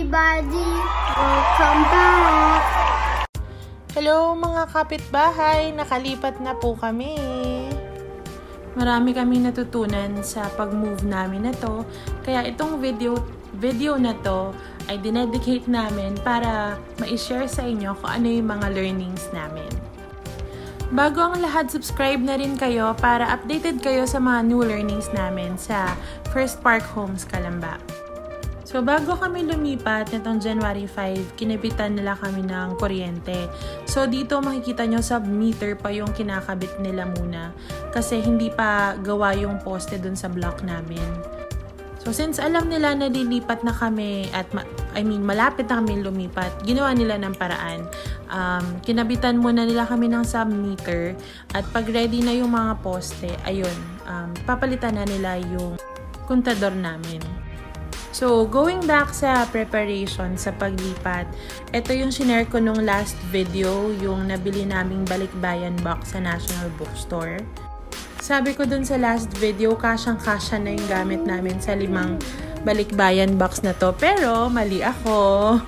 everybody! Welcome back! Hello mga kapitbahay! Nakalipat na po kami. Marami kaming natutunan sa pag-move namin na to. Kaya itong video na to ay dinedicate namin para ma-share sa inyo kung ano yung mga learnings namin. Bago ang lahat, subscribe na rin kayo para updated kayo sa mga new learnings namin sa First Park Homes, Calamba. So, bago kami lumipat nitong January 5, kinabitan nila kami ng kuryente. So, dito makikita nyo sub-meter pa yung kinakabit nila muna kasi hindi pa gawa yung poste dun sa block namin. So, since alam nila na lilipat na kami at malapit na kami lumipat, ginawa nila ng paraan. Kinabitan muna nila kami ng sub-meter at pag ready na yung mga poste, ayun, papalitan na nila yung kontador namin. So, going back sa preparation sa paglipat, ito yung shinare ko nung last video, yung nabili naming balikbayan box sa National Bookstore. Sabi ko dun sa last video, kasyang-kasya na yung gamit namin sa 5 balikbayan box na to. Pero, mali ako.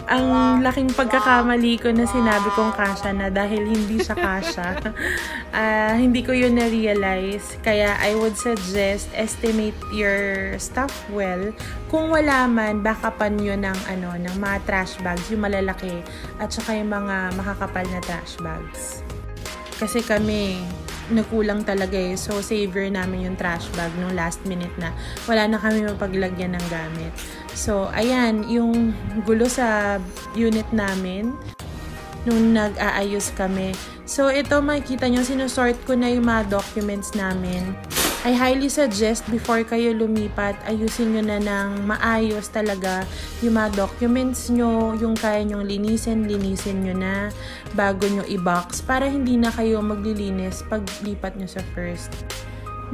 Ang laking pagkakamali ko na sinabi kong kasya na dahil hindi siya kasya. Hindi ko yun na-realize. Kaya I would suggest estimate your stuff well. Kung wala man, backupan nyo ng mga trash bags, yung malalaki, at saka yung mga makakapal na trash bags. Kasi kami, nagkulang talaga eh. So, saver namin yung trash bag nung last minute na wala na kami mapaglagyan ng gamit. So, ayan, yung gulo sa unit namin nung nag-aayos kami. So, ito makikita nyo, sinusort ko na yung mga documents namin. I highly suggest before kayo lumipat, ayusin nyo na ng maayos talaga yung mga documents nyo, yung kaya nyong linisin nyo na bago nyo i-box para hindi na kayo maglilinis pag lipat nyo sa first.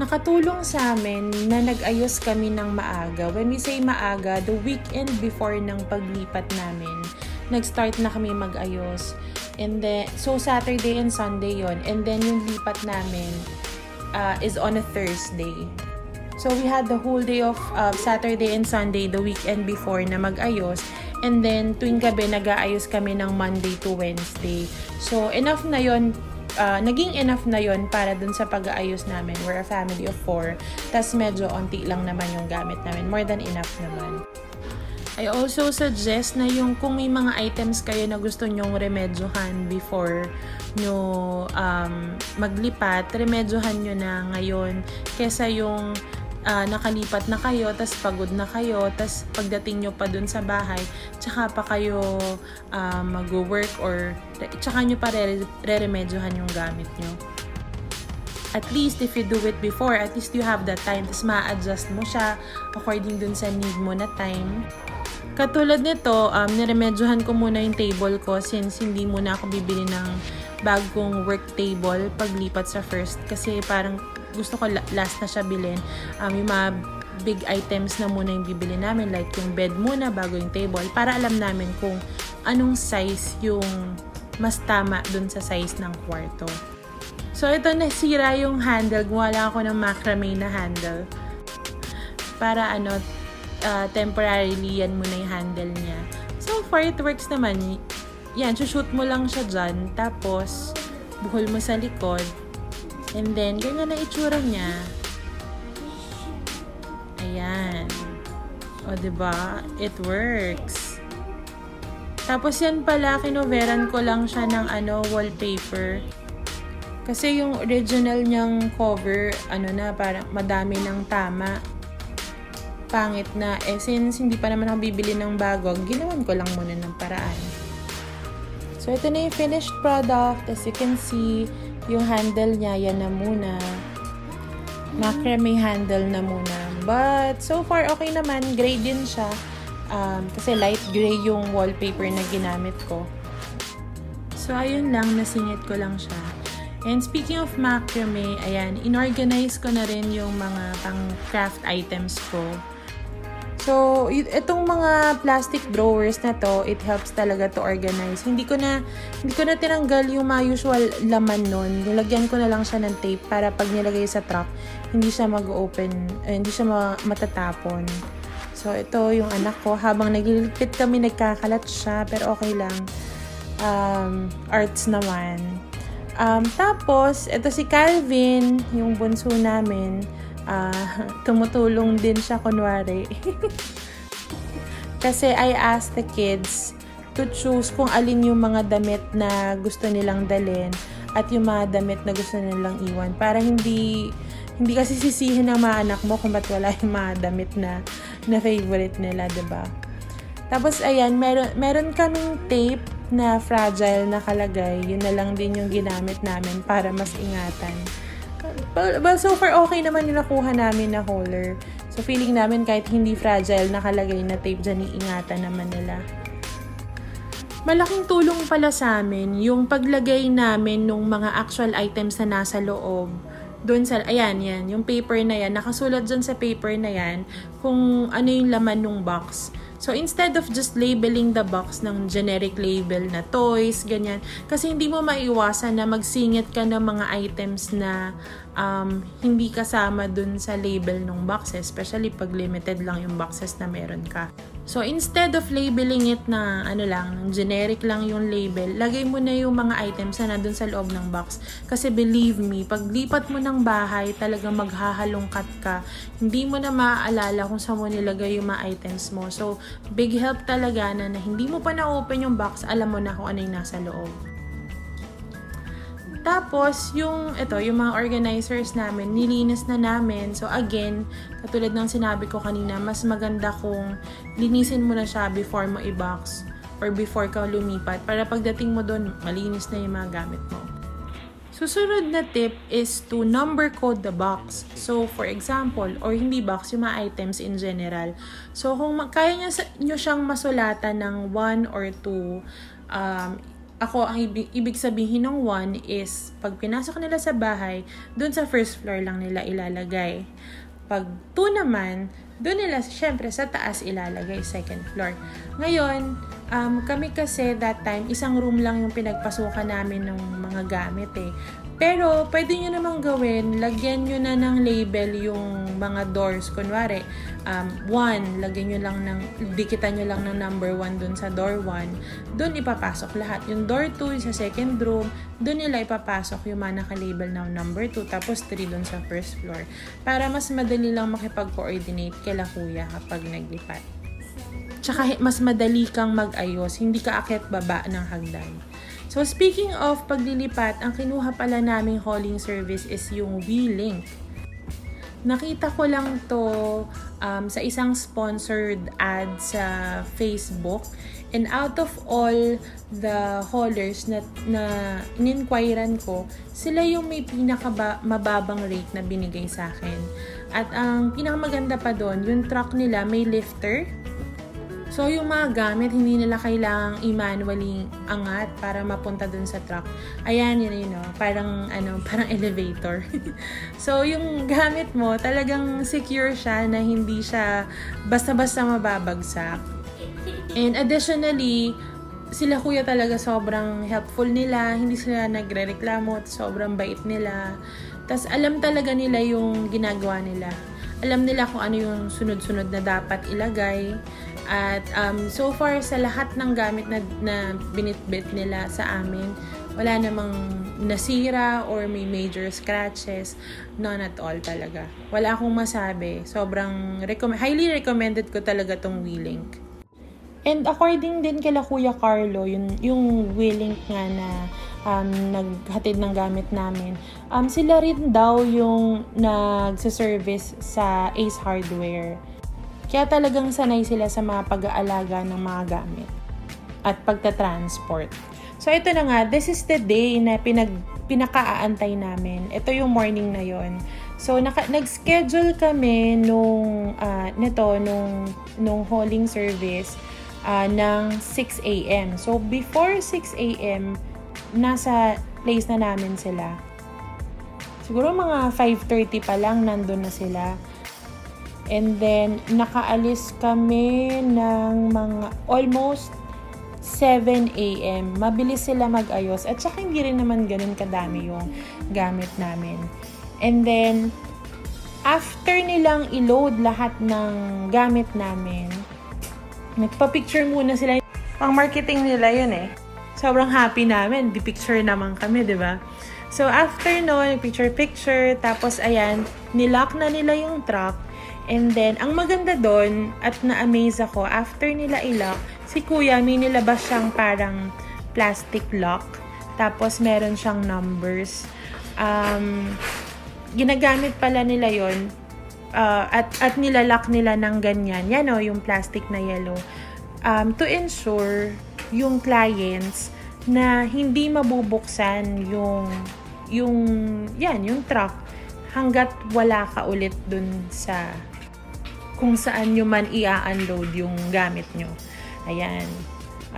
Nakatulong sa amin na nag-ayos kami ng maaga. When we say maaga, the weekend before ng paglipat namin, nag-start na kami mag-ayos. And then, so Saturday and Sunday yon. And then yung lipat namin is on a Thursday. So we had the whole day of Saturday and Sunday, the weekend before na mag-ayos. And then tuwing gabi nag-aayos kami ng Monday to Wednesday. So enough na yon. Naging enough na yon para dun sa pag-aayos namin. We're a family of 4. Tas medyo onti lang naman yung gamit namin. More than enough naman. I also suggest na yung kung may mga items kayo na gusto nyong remedyohan before nyo maglipat, remedyohan nyo na ngayon kesa yung nakalipat na kayo, tas pagod na kayo, tas pagdating nyo pa dun sa bahay, tsaka pa kayo mag-work or tsaka nyo pa re-remedyohan yung gamit nyo. At least, if you do it before, at least you have that time. Tapos ma-adjust mo siya according dun sa need mo na time. Katulad nito, niremedyohan ko muna yung table ko since hindi muna ako bibili ng bagong work table paglipat sa first. Kasi parang gusto ko last na siya bilhin. Yung mga big items na muna yung bibili namin, like yung bed muna bago yung table, para alam namin kung anong size yung mas tama dun sa size ng kwarto. So, ito nasira yung handle. Gumawa lang ako ng macrame na handle. Para temporarily yan muna yung handle niya. So far, it works naman. Yan, shoot mo lang siya dyan. Tapos, buhol mo sa likod. And then, ganyan na itsura niya. Ayan. O, diba? It works. Tapos, yan pala, kinoveran ko lang siya ng wallpaper. Kasi yung original niyang cover, parang madami ng tama. Pangit na. Since hindi pa naman ako bibili ng bago, ginawan ko lang muna ng paraan. So, ito na yung finished product. As you can see, yung handle niya, yan na muna. Macrame handle na muna. But, so far, okay naman. Gray din siya. Kasi light gray yung wallpaper na ginamit ko. So, ayun lang. Nasingit ko lang siya. And speaking of macrame, ayan, inorganize ko na rin yung mga pang-craft items ko. So, itong mga plastic drawers na to, it helps talaga to organize. Hindi ko na tinanggal yung mga usual laman nun. Nilagyan ko na lang siya ng tape para pag nilagay sa truck, hindi siya mag-open, hindi siya matatapon. So, ito yung anak ko. Habang nagliligpit kami, nagkakalat siya. Pero okay lang. Arts naman. Tapos, ito si Calvin, yung bunso namin. Tumutulong din siya, kunwari. Kasi I asked the kids to choose kung alin yung mga damit na gusto nilang dalhin at yung mga damit na gusto nilang iwan. Para hindi kasi sisihin ng mga anak mo kung ba't wala yung mga damit na favorite nila, diba? Tapos, ayan, meron kaming tape na fragile na kalagay. Yun na lang din yung ginamit namin para mas ingatan. Well, so far, okay naman yung nakuha namin na holder. So, feeling namin kahit hindi fragile nakalagay na tape dyan, iingatan naman nila. Malaking tulong pala sa amin yung paglagay namin ng mga actual items na nasa loob. Doon sa, ayan, yan, yung paper na yan, nakasulat dyan sa paper na yan kung ano yung laman ng box. So, instead of just labeling the box ng generic label na toys, ganyan, kasi hindi mo maiwasan na magsingit ka ng mga items na hindi kasama dun sa label ng boxes, especially pag limited lang yung boxes na meron ka. So, instead of labeling it na generic lang yung label, lagay mo na yung mga items na nandun sa loob ng box. Kasi believe me, pag lipat mo ng bahay, talagang maghahalongkat ka. Hindi mo na maaalala kung saan mo nilagay yung mga items mo. So, big help talaga na hindi mo pa na-open yung box, alam mo na kung ano yung nasa loob. Tapos, yung mga organizers namin, nilinis na namin. So, again, katulad ng sinabi ko kanina, mas maganda kung linisin mo na siya before mo i-box or before ka lumipat para pagdating mo doon, malinis na yung mga gamit mo. Susunod na tip is to number code the box. So, for example, or hindi box, yung mga items in general. So, kung kaya nyo siyang masulatan ng 1 or 2, ako, ang ibig sabihin ng 1 is, pag pinasok nila sa bahay, dun sa first floor lang nila ilalagay. Pag 2 naman, dun nila, syempre, sa taas ilalagay, second floor. Ngayon, kami kasi that time, isang room lang yung pinagpasukan namin ng mga gamit eh. Pero, pwede nyo namang gawin, lagyan nyo na ng label yung mga doors. Kunwari, 1, dikitan nyo lang ng number 1 dun sa door 1. Dun ipapasok lahat. Yung door 2, sa second room, dun nila ipapasok yung mga naka-label ng number 2. Tapos 3 dun sa first floor. Para mas madali lang makipag-coordinate kila kuya kapag naglipat. Tsaka mas madali kang mag-ayos. Hindi ka akyat baba ng hagdan. So, speaking of paglilipat, ang kinuha pala naming hauling service is yung WeLink. Nakita ko lang to sa isang sponsored ad sa Facebook. And out of all the haulers na in-inquiran ko, sila yung may pinakamababang rate na binigay sa akin. At ang pinakamaganda pa doon, yung truck nila may lifter. So, yung mga gamit, hindi nila kailangang i-manually angat para mapunta dun sa truck. Ayan, yun, parang elevator. So, yung gamit mo, talagang secure siya na hindi siya basta-basta mababagsak. And additionally, sila kuya talaga sobrang helpful nila. Hindi sila nagre-reklamo at sobrang bait nila. Tas alam talaga nila yung ginagawa nila. Alam nila kung ano yung sunod-sunod na dapat ilagay. At so far, sa lahat ng gamit na binitbit nila sa amin, wala namang nasira or may major scratches. None at all talaga. Wala akong masabi. Sobrang highly recommended ko talaga tong WeLink. And according din kila Kuya Carlo, yung WeLink nga na naghatid ng gamit namin, sila rin daw yung nagsa-service sa Ace Hardware. Kaya talagang sanay sila sa mga pag-aalaga ng mga gamit at pagta-transport. So, ito na nga. This is the day na pinaka-aantay namin. Ito yung morning na yon. So, nag-schedule kami nung hauling service ng 6 a.m. So, before 6 a.m., nasa place na namin sila. Siguro mga 5:30 pa lang nandun na sila. And then, nakaalis kami ng mga almost 7 a.m. Mabilis sila mag-ayos. At saka hindi rin naman ganun kadami yung gamit namin. And then, after nilang i-load lahat ng gamit namin, nagpa-picture muna sila. Pang marketing nila yun eh. Sobrang happy namin. Di-picture naman kami, di ba? So, after nun, picture-picture, tapos ayan, nilock na nila yung truck. And then, ang maganda doon, at na-amaze ako, after nila i-lock, si Kuya, may nilabas siyang parang plastic lock. Tapos, meron siyang numbers. Ginagamit pala nila yon at nilalak nila ng ganyan. Yan o, yung plastic na yellow. To ensure yung clients na hindi mabubuksan yung truck hanggat wala ka ulit dun sa kung saan nyo man i-unload yung gamit nyo. Ayan.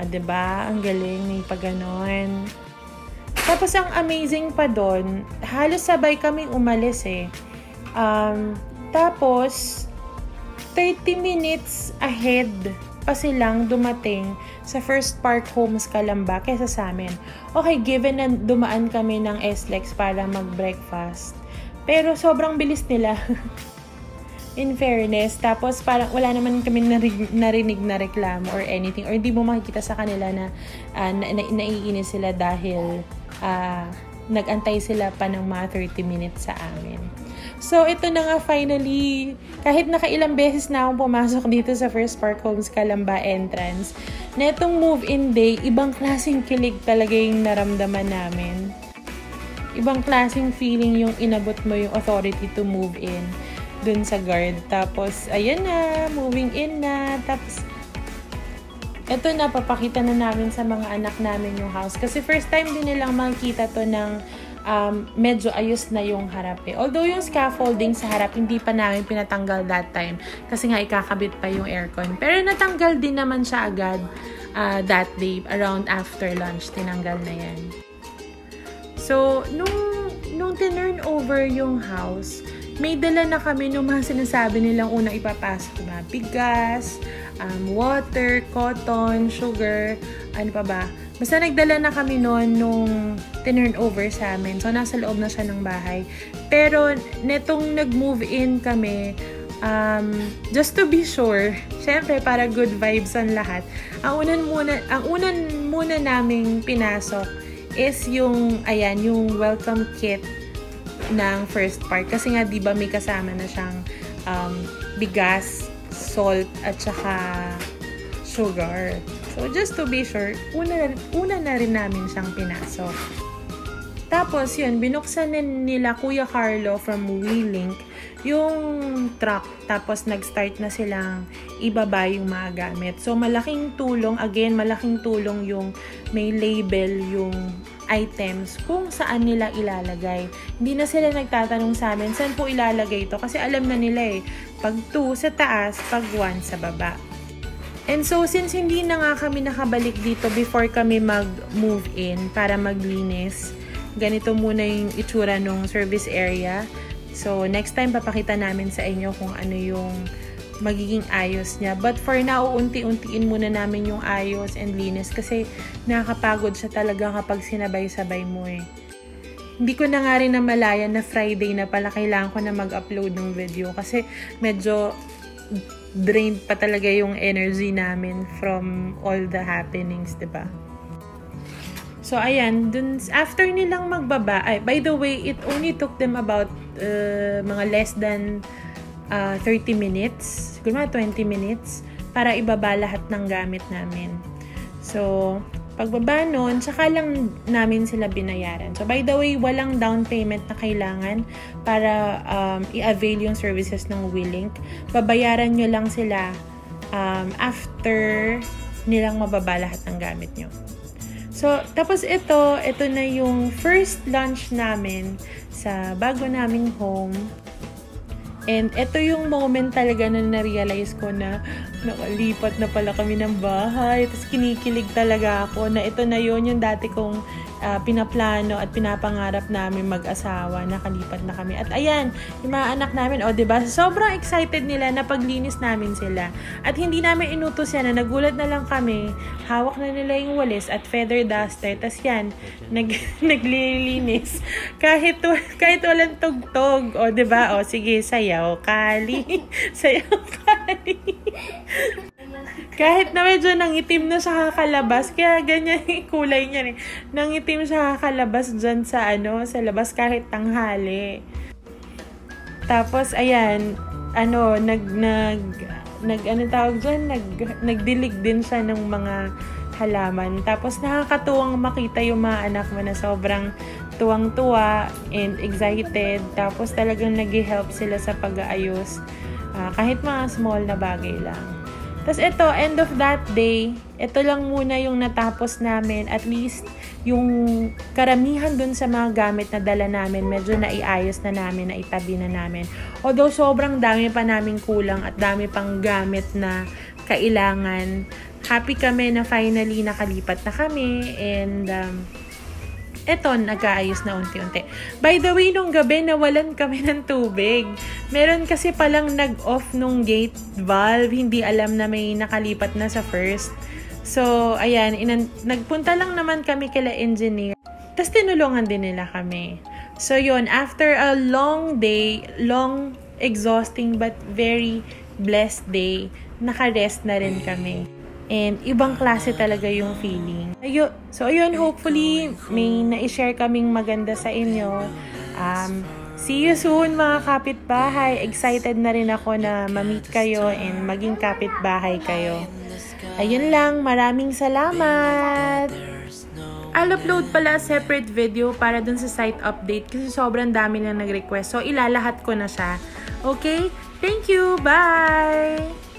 Diba? Ang galing, may pagganon. Tapos, ang amazing pa doon, halos sabay kaming umalis eh. Tapos, 30 minutes ahead pa silang dumating sa First Park Homes Calamba kaysa sa amin. Okay, given na dumaan kami ng SLEX para mag-breakfast. Pero sobrang bilis nila. In fairness. Tapos parang wala naman kami narinig na reklamo or anything. Or hindi mo makikita sa kanila na naiinis sila dahil nag-antay sila pa ng mga 30 minutes sa amin. So, ito na nga finally, kahit nakailang beses na akong pumasok dito sa First Park Homes Calamba entrance, na itong move-in day, ibang klaseng kilig talaga yung naramdaman namin. Ibang klaseng feeling yung inabot mo yung authority to move in dun sa guard. Tapos, ayan na, moving in na. Tapos, ito na, papakita na namin sa mga anak namin yung house. Kasi first time din nilang makikita to ng medyo ayos na yung harap eh. Although yung scaffolding sa harap, hindi pa namin pinatanggal that time. Kasi nga ikakabit pa yung aircon. Pero natanggal din naman siya agad that day. Around after lunch, tinanggal na yan. So, nung tinurn over yung house, may dala na kami nung mga sinasabi nilang unang ipapasok na bigas, water, cotton, sugar, ano pa ba. Basta nagdala na kami noon nung tinurn over sa amin. So, nasa loob na siya ng bahay. Pero, netong nag-move in kami, just to be sure, syempre, para good vibes ang lahat, ang unan muna naming pinasok is yung welcome kit ng First Park. Kasi nga, di ba may kasama na siyang bigas, salt, at saka sugar. So, just to be sure, una na rin namin siyang pinasok. Tapos, yun, binuksan nila Kuya Carlo from WeLink yung truck. Tapos, nag-start na silang ibaba yung mga gamit. So, malaking tulong yung may label yung items kung saan nila ilalagay. Hindi na sila nagtatanong sa amin, saan po ilalagay ito? Kasi alam na nila eh, pag 2 sa taas, pag 1 sa baba. And so, since hindi na nga kami nakabalik dito before kami mag-move in para maglinis, ganito muna yung itsura ng service area. So, next time, papakita namin sa inyo kung ano yung magiging ayos niya. But for now, unti-untiin muna namin yung ayos and linis kasi nakakapagod siya talaga kapag sinabay-sabay mo eh. Hindi ko na nga rin namalayan na Friday na pala kailangan ko na mag-upload ng video kasi medyo drained pa talaga yung energy namin from all the happenings, diba? So, ayan, dun, after nilang magbaba, by the way, it only took them about mga less than 30 minutes, siguro mga 20 minutes, para ibaba lahat ng gamit namin. So, pagbaba nun, saka lang namin sila binayaran. So, by the way, walang down payment na kailangan para i-avail yung services ng WeLink. Babayaran nyo lang sila after nilang mababa lahat ng gamit nyo. So, tapos ito na yung first lunch namin sa bago naming home. And ito yung moment talaga na na-realize ko na nakalipat na pala kami ng bahay. Tapos kinikilig talaga ako na ito na yun yung dati kong pinaplano at pinapangarap namin mag-asawa. Nakalipat na kami. At ayan, yung mga anak namin, diba? Sobrang excited nila na paglinis namin sila. At hindi namin inutos yan na nagulat na lang kami. Hawak na nila yung walis at feather duster. Tas yan, naglilinis. Kahit walang tugtog. Diba? Sige, sayaw, kali. Sayaw, kali. Kahit na medyo nangitim na siya kakalabas, kaya ganyan yung kulay niya nangitim siya kakalabas dyan sa labas kahit tanghali. Tapos, ayan, nagdilig din siya ng mga halaman. Tapos, nakakatuwang makita yung mga anak mo na sobrang tuwang-tuwa and excited. Tapos, talagang nag-help sila sa pag-aayos. Kahit mga small na bagay lang. Tapos ito, end of that day, ito lang muna yung natapos namin. At least, yung karamihan dun sa mga gamit na dala namin, medyo naiayos na namin, naitabi na namin. Although, sobrang dami pa namin kulang at dami pang gamit na kailangan. Happy kami na finally nakalipat na kami. And, eto, nag-aayos na unti-unti. By the way, nung gabi, nawalan kami ng tubig. Meron kasi palang nag-off nung gate valve. Hindi alam na may nakalipat na sa first. So, ayan, nagpunta lang naman kami kila engineer. Tapos, tinulungan din nila kami. So, yun, after a long day, long, exhausting, but very blessed day, naka-rest na rin kami. And ibang klase talaga yung feeling. So, ayun, hopefully, may na-share kaming maganda sa inyo. See you soon, mga kapitbahay. Excited na rin ako na ma-meet kayo and maging kapitbahay kayo. Ayun lang, maraming salamat! I'll upload pala a separate video para dun sa site update kasi sobrang dami na nag-request. So, ilalahat ko na siya. Okay? Thank you! Bye!